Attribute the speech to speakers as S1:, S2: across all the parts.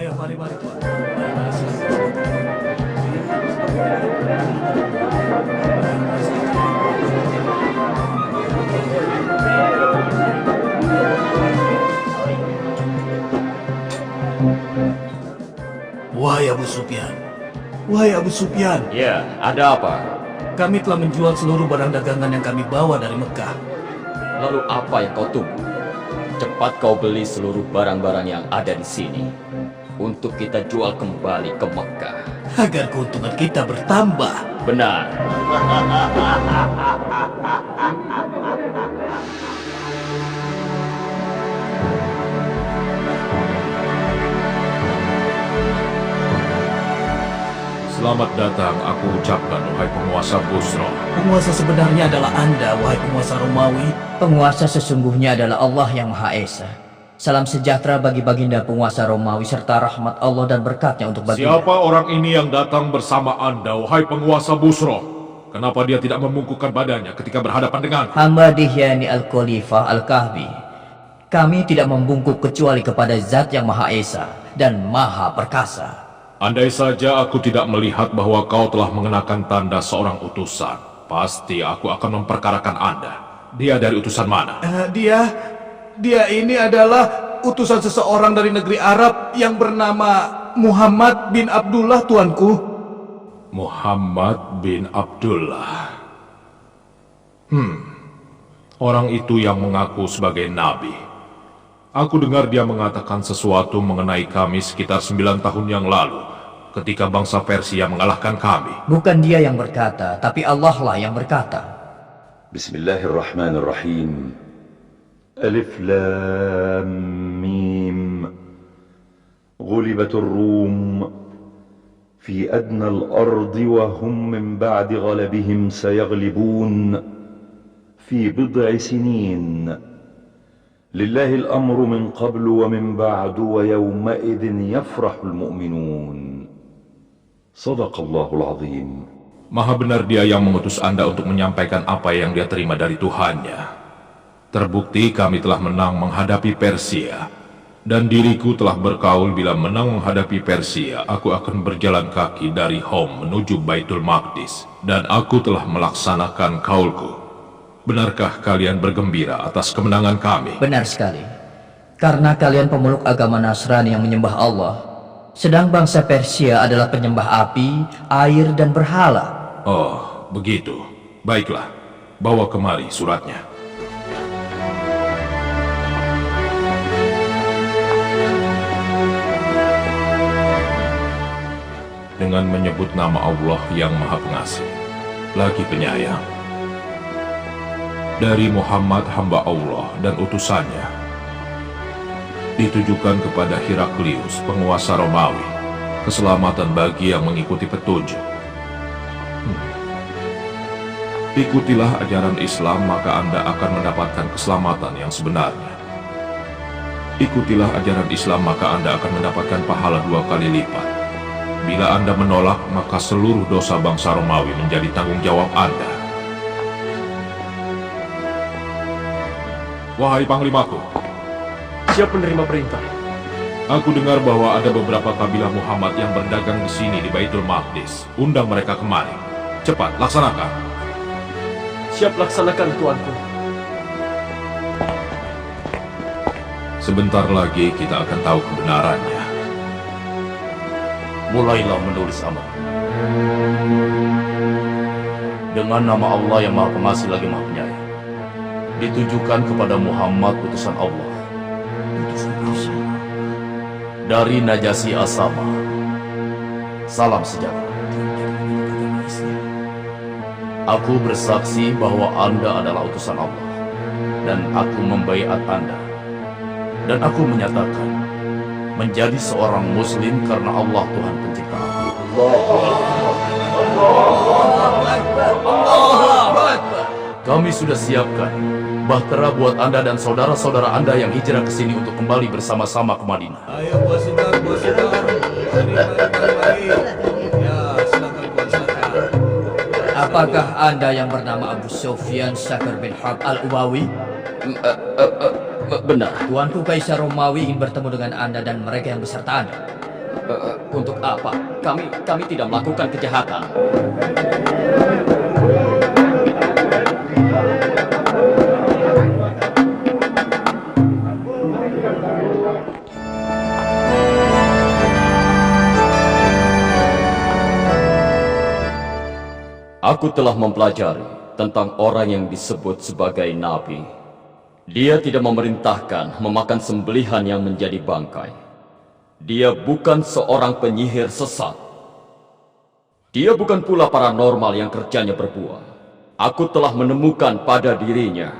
S1: Ayo, mari Tuan. Mari silakan. Wahai Abu Sufyan. Wahai Abu Sufyan.
S2: Ya, ada apa?
S1: Kami telah menjual seluruh barang dagangan yang kami bawa dari Mekah.
S2: Lalu apa yang kau tunggu? Cepat kau beli seluruh barang-barang yang ada di sini untuk kita jual kembali ke Mekah.
S1: Agar keuntungan kita bertambah.
S2: Benar.
S3: Selamat datang, aku ucapkan, wahai penguasa Busra.
S1: Penguasa sebenarnya adalah Anda, wahai penguasa Romawi.
S4: Penguasa sesungguhnya adalah Allah yang Maha Esa. Salam sejahtera bagi baginda penguasa Romawi serta rahmat Allah dan berkatnya untuk baginda.
S3: Siapa orang ini yang datang bersama Anda, wahai penguasa Busra? Kenapa dia tidak membungkukkan badannya ketika berhadapan dengan
S4: Hamba Dihyani Al-Khalifah Al-Kahbi. Kami tidak membungkuk kecuali kepada Zat yang Maha Esa dan Maha Perkasa.
S3: Andai saja aku tidak melihat bahwa kau telah mengenakan tanda seorang utusan, pasti aku akan memperkarakan Anda. Dia dari utusan mana?
S1: Dia ini adalah utusan seseorang dari negeri Arab yang bernama Muhammad bin Abdullah, tuanku.
S3: Muhammad bin Abdullah. Orang itu yang mengaku sebagai nabi. Aku dengar dia mengatakan sesuatu mengenai kami sekitar 9 tahun yang lalu, ketika bangsa Persia mengalahkan kami.
S4: Bukan dia yang berkata, tapi Allah lah yang berkata.
S5: Bismillahirrahmanirrahim. Alif Lam Mim. Ghulibatur Rum fi adna al-ard wa hum min ba'di ghalabihim sayaghlibun fi bid'i sinin. Lillahi al-amru min qablu wa min ba'du wa yawma'idhin yafrahul mu'minun. Sadaqallahul azim.
S3: Maha benar dia yang mengutus Anda untuk menyampaikan apa yang dia terima dari Tuhannya. Terbukti kami telah menang menghadapi Persia, dan diriku telah berkaul bila menang menghadapi Persia, aku akan berjalan kaki dari Hom menuju Baitul Maqdis, dan aku telah melaksanakan kaulku. Benarkah kalian bergembira atas kemenangan kami?
S4: Benar sekali. Karena kalian pemeluk agama Nasrani yang menyembah Allah, sedang bangsa Persia adalah penyembah api, air, dan berhala.
S3: Oh, begitu. Baiklah, bawa kemari suratnya. Dengan menyebut nama Allah yang Maha Pengasih, lagi penyayang. Dari Muhammad hamba Allah dan utusannya, ditujukan kepada Heraklius, penguasa Romawi, keselamatan bagi yang mengikuti petunjuk. Ikutilah ajaran Islam, maka Anda akan mendapatkan keselamatan yang sebenarnya. Ikutilah ajaran Islam, maka Anda akan mendapatkan pahala 2 kali lipat. Bila Anda menolak, maka seluruh dosa bangsa Romawi menjadi tanggung jawab Anda. Wahai Panglimaku,
S6: siap menerima perintah.
S3: aku dengar bahwa ada beberapa kabilah Muhammad yang berdagang di sini di Baitul Maqdis. Undang mereka kemari. Cepat, laksanakan.
S6: Siap laksanakan, tuanku.
S3: Sebentar lagi kita akan tahu kebenarannya.
S7: Mulailah menulis amal. Dengan nama Allah yang Maha Pengasih lagi Maha Penyayang. Ditujukan kepada Muhammad utusan Allah. Dari Najasyi As-Sama. Salam sejahtera. Aku bersaksi bahwa Anda adalah utusan Allah, dan aku membaiat Anda. Dan aku menyatakan menjadi seorang Muslim karena Allah Tuhan Pencipta. Kami sudah siapkan bahtera buat Anda dan saudara-saudara Anda yang hijrah ke sini untuk kembali bersama-sama ke Madinah.
S1: Ayo pasukan. Mari. Ya, silakan.
S4: Apakah Anda yang bernama Abu Sufyan Syakir bin Harb Al-Umawi?
S2: Benar.
S4: Tuanku Kaisar Romawi ingin bertemu dengan Anda dan mereka yang beserta Anda.
S2: Untuk apa? Kami tidak melakukan kejahatan. Aku telah mempelajari tentang orang yang disebut sebagai nabi. Dia tidak memerintahkan memakan sembelihan yang menjadi bangkai. Dia bukan seorang penyihir sesat. Dia bukan pula paranormal yang kerjanya berbuah. Aku telah menemukan pada dirinya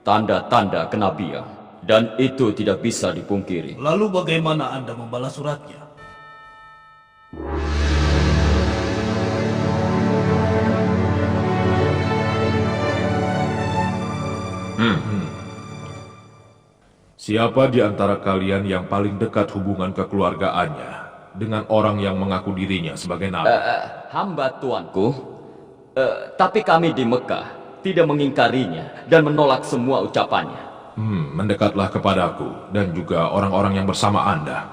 S2: tanda-tanda kenabian, dan itu tidak bisa dipungkiri.
S1: Lalu bagaimana Anda membalas suratnya?
S3: Siapa di antara kalian yang paling dekat hubungan kekeluargaannya dengan orang yang mengaku dirinya sebagai nabi?
S2: Hamba tuanku, tapi kami di Mekah tidak mengingkarinya dan menolak semua ucapannya.
S3: Mendekatlah kepadaku dan juga orang-orang yang bersama Anda.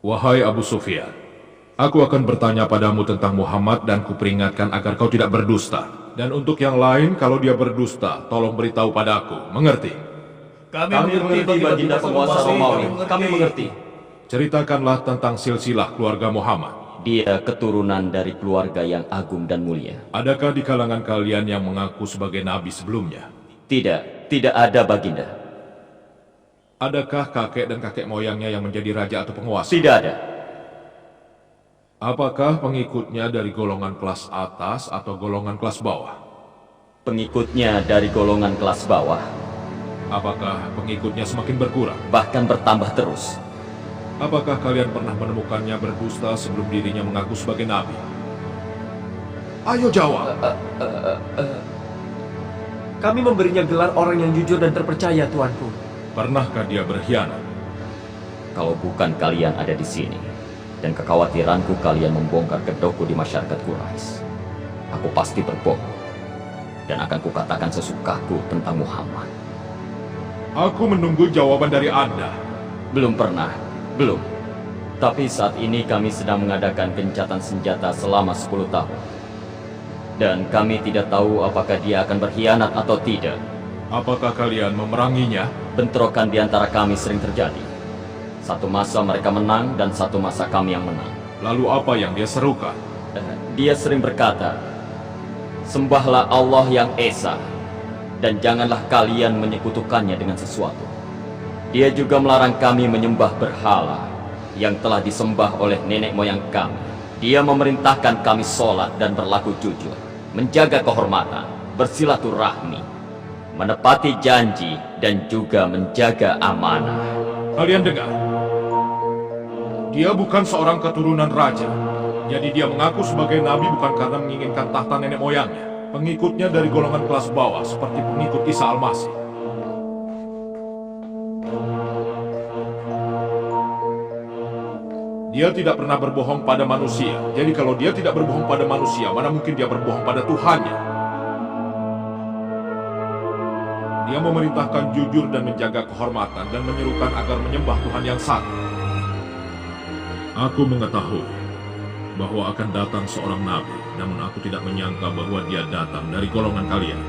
S3: Wahai Abu Sufyan, aku akan bertanya padamu tentang Muhammad dan kuperingatkan agar kau tidak berdusta. Dan untuk yang lain, kalau dia berdusta, tolong beritahu padaku. Mengerti?
S2: Kami mengerti, Baginda penguasa Romawi. Kami mengerti.
S3: Ceritakanlah tentang silsilah keluarga Muhammad.
S2: Dia keturunan dari keluarga yang agung dan mulia.
S3: Adakah di kalangan kalian yang mengaku sebagai nabi sebelumnya?
S2: Tidak ada, Baginda.
S3: Adakah kakek dan kakek moyangnya yang menjadi raja atau penguasa?
S2: Tidak ada.
S3: Apakah pengikutnya dari golongan kelas atas atau golongan kelas bawah?
S2: Pengikutnya dari golongan kelas bawah.
S3: Apakah pengikutnya semakin berkurang?
S2: Bahkan bertambah terus.
S3: Apakah kalian pernah menemukannya berdusta sebelum dirinya mengaku sebagai nabi? Ayo jawab.
S6: Kami memberinya gelar orang yang jujur dan terpercaya, tuanku.
S3: Pernahkah dia berkhianat?
S2: Kalau bukan kalian ada di sini, dan kekhawatiranku kalian membongkar kedokku di masyarakat Quraisy, aku pasti berbohong. Dan akan kukatakan sesukaku tentang Muhammad.
S3: Aku menunggu jawaban dari Anda.
S2: Belum pernah, belum. Tapi saat ini kami sedang mengadakan gencatan senjata selama 10 tahun. Dan kami tidak tahu apakah dia akan berkhianat atau tidak.
S3: Apakah kalian memeranginya?
S2: Bentrokan di antara kami sering terjadi. Satu masa mereka menang dan satu masa kami yang menang.
S3: Lalu apa yang dia serukan?
S2: Dia sering berkata, "Sembahlah Allah yang Esa, dan janganlah kalian menyekutukannya dengan sesuatu." Dia juga melarang kami menyembah berhala yang telah disembah oleh nenek moyang kami. Dia memerintahkan kami sholat dan berlaku jujur, menjaga kehormatan, bersilaturahmi, menepati janji, dan juga menjaga amanah.
S3: Kalian dengar? Dia bukan seorang keturunan raja. Jadi dia mengaku sebagai nabi bukan karena menginginkan tahta nenek moyangnya. Pengikutnya dari golongan kelas bawah seperti pengikut Isa Al-Masih. Dia tidak pernah berbohong pada manusia. Jadi kalau dia tidak berbohong pada manusia, mana mungkin dia berbohong pada Tuhannya? Dia memerintahkan jujur dan menjaga kehormatan dan menyerukan agar menyembah Tuhan yang satu. Aku mengetahui bahwa akan datang seorang nabi, namun aku tidak menyangka bahwa dia datang dari golongan kalian.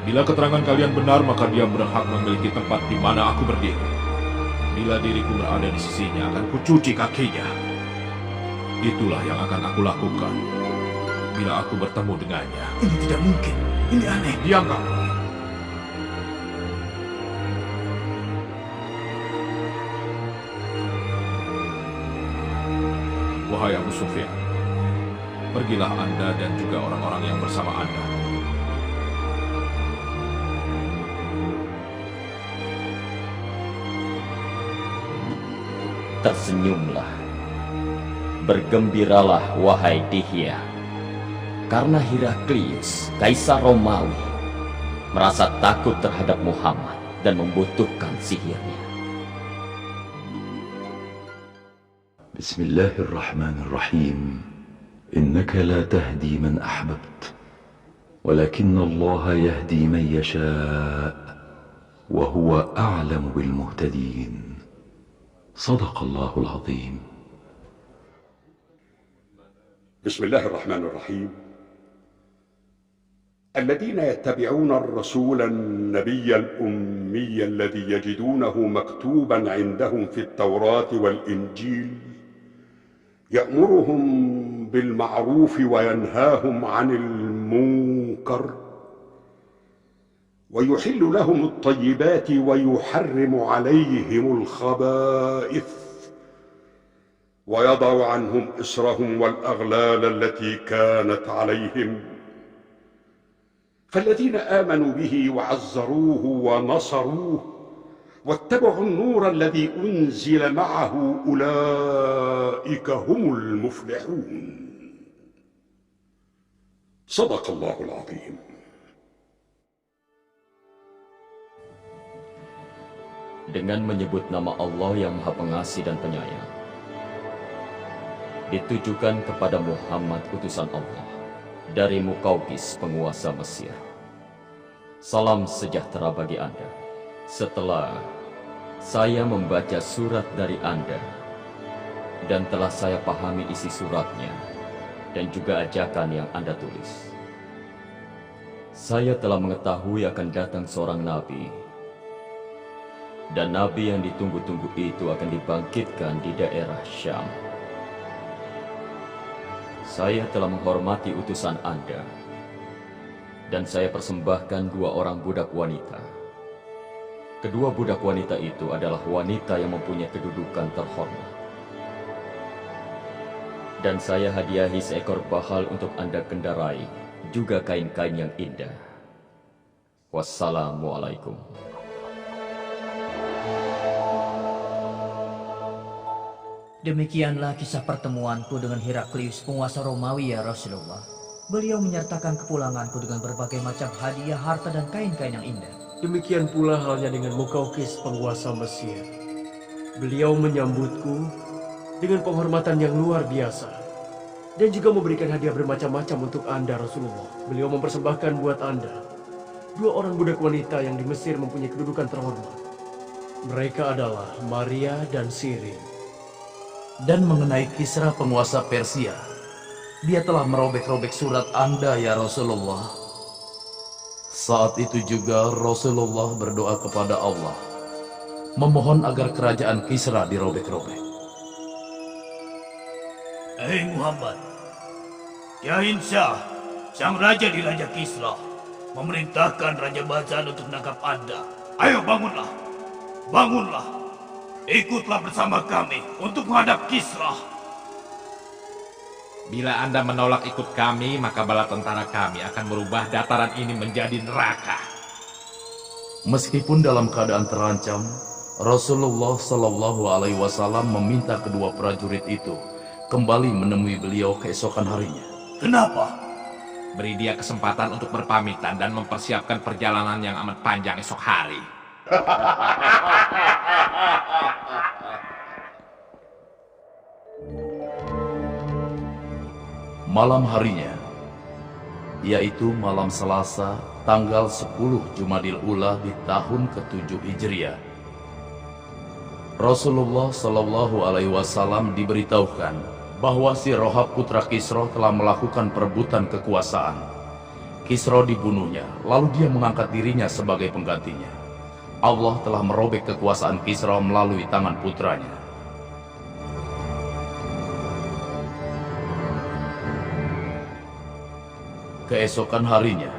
S3: Bila keterangan kalian benar, maka dia berhak memiliki tempat di mana aku berdiri. Bila diriku berada di sisinya, akan kucuci kakinya. Itulah yang akan aku lakukan bila aku bertemu dengannya.
S1: Ini tidak mungkin. Ini aneh.
S3: Diam kamu. Wahai Abu Sufyan, pergilah Anda dan juga orang-orang yang bersama Anda.
S2: Tersenyumlah. Bergembiralah, wahai Dihya. Karena Heraklius, Kaisar Romawi, merasa takut terhadap Muhammad dan membutuhkan sihirnya.
S5: بسم الله الرحمن الرحيم إنك لا تهدي من أحببت ولكن الله يهدي من يشاء وهو أعلم بالمهتدين. صدق الله العظيم.
S8: بسم الله الرحمن الرحيم. الذين يتبعون الرسول النبي الأمي الذي يجدونه مكتوبا عندهم في التوراة والإنجيل يأمرهم بالمعروف وينهاهم عن المنكر ويحل لهم الطيبات ويحرم عليهم الخبائث ويضع عنهم إصرهم والأغلال التي كانت عليهم. فالذين آمنوا به وعزروه ونصروه واتبعوا النور الذي أنزل معه أولئك هم المفلحون. صدق الله العظيم.
S2: Dengan menyebut nama Allah yang Maha Pengasih dan Penyayang, ditujukan kepada Muhammad utusan Allah dari Muqawqis penguasa Mesir. Salam sejahtera bagi Anda. Setelah saya membaca surat dari Anda dan telah saya pahami isi suratnya dan juga ajakan yang Anda tulis, saya telah mengetahui akan datang seorang nabi, dan nabi yang ditunggu-tunggu itu akan dibangkitkan di daerah Syam. Saya telah menghormati utusan Anda, dan saya persembahkan 2 orang budak wanita. Kedua budak wanita itu adalah wanita yang mempunyai kedudukan terhormat. Dan saya hadiahi seekor bahal untuk Anda kendarai, juga kain-kain yang indah. Wassalamualaikum.
S4: Demikianlah kisah pertemuanku dengan Heraklius, penguasa Romawi, ya Rasulullah. Beliau menyertakan kepulanganku dengan berbagai macam hadiah, harta, dan kain-kain yang indah.
S6: Demikian pula halnya dengan Muqawqis, penguasa Mesir. Beliau menyambutku dengan penghormatan yang luar biasa dan juga memberikan hadiah bermacam-macam untuk Anda, Rasulullah. Beliau mempersembahkan buat Anda 2 orang budak wanita yang di Mesir mempunyai kedudukan terhormat. Mereka adalah Maria dan Sirin.
S7: Dan mengenai Kisra penguasa Persia, dia telah merobek-robek surat Anda, ya Rasulullah. Saat itu juga Rasulullah berdoa kepada Allah, memohon agar kerajaan Kisra dirobek-robek.
S9: Hei Muhammad, Yahin Shah, sang raja di Raja Kisra, memerintahkan Raja Bazan untuk menangkap Anda. Ayo bangunlah, bangunlah. Ikutlah bersama kami untuk menghadap Kisra.
S3: Bila Anda menolak ikut kami, maka bala tentara kami akan merubah dataran ini menjadi neraka.
S7: Meskipun dalam keadaan terancam, Rasulullah Shallallahu Alaihi Wasallam meminta kedua prajurit itu kembali menemui beliau keesokan harinya.
S9: Kenapa?
S3: Beri dia kesempatan untuk berpamitan dan mempersiapkan perjalanan yang amat panjang esok hari.
S7: Malam harinya, yaitu malam Selasa, tanggal 10 Jumadil Ula di tahun ke-7 Hijriah, Rasulullah Shallallahu Alaihi Wasallam diberitahukan bahwa si Rohab putra Kisra telah melakukan perebutan kekuasaan. Kisra dibunuhnya, lalu dia mengangkat dirinya sebagai penggantinya. Allah telah merobek kekuasaan Kisra melalui tangan putranya. Keesokan harinya,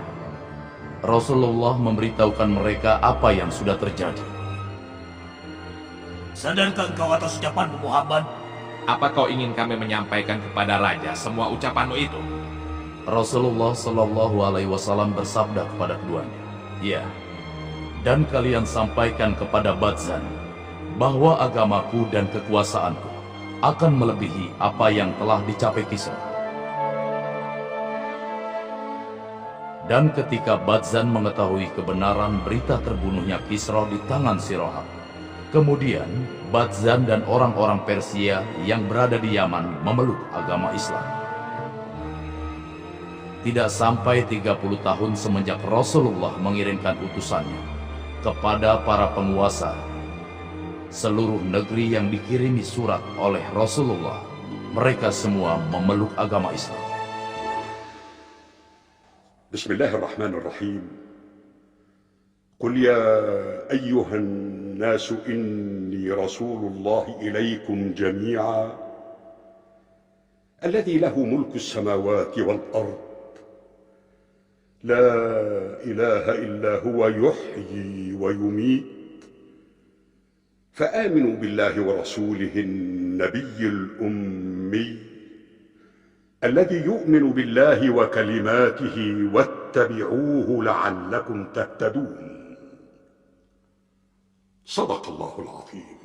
S7: Rasulullah memberitahukan mereka apa yang sudah terjadi.
S9: Sadarkah engkau atas ucapanmu, Muhammad?
S3: Apa kau ingin kami menyampaikan kepada raja semua ucapanmu itu?
S7: Rasulullah Shallallahu Alaihi Wasallam bersabda kepada keduanya, ya, dan kalian sampaikan kepada Badzan bahwa agamaku dan kekuasaanku akan melebihi apa yang telah dicapai Kisra. Dan ketika Badzan mengetahui kebenaran berita terbunuhnya Kisra di tangan si Rohab, kemudian Badzan dan orang-orang Persia yang berada di Yaman memeluk agama Islam. Tidak sampai 30 tahun semenjak Rasulullah mengirimkan utusannya kepada para penguasa seluruh negeri yang dikirimi surat oleh Rasulullah, mereka semua memeluk agama Islam.
S8: Bismillahirrahmanirrahim. Qul ya ayyuhan nasu inni Rasulullah ilaikum jami'a alladhi lahu mulku as-samawati wal ard la ilaha illa huwa yuhyi wa yumiit فآمنوا بالله ورسوله النبي الأمي الذي يؤمن بالله وكلماته واتبعوه لعلكم تهتدون صدق الله العظيم.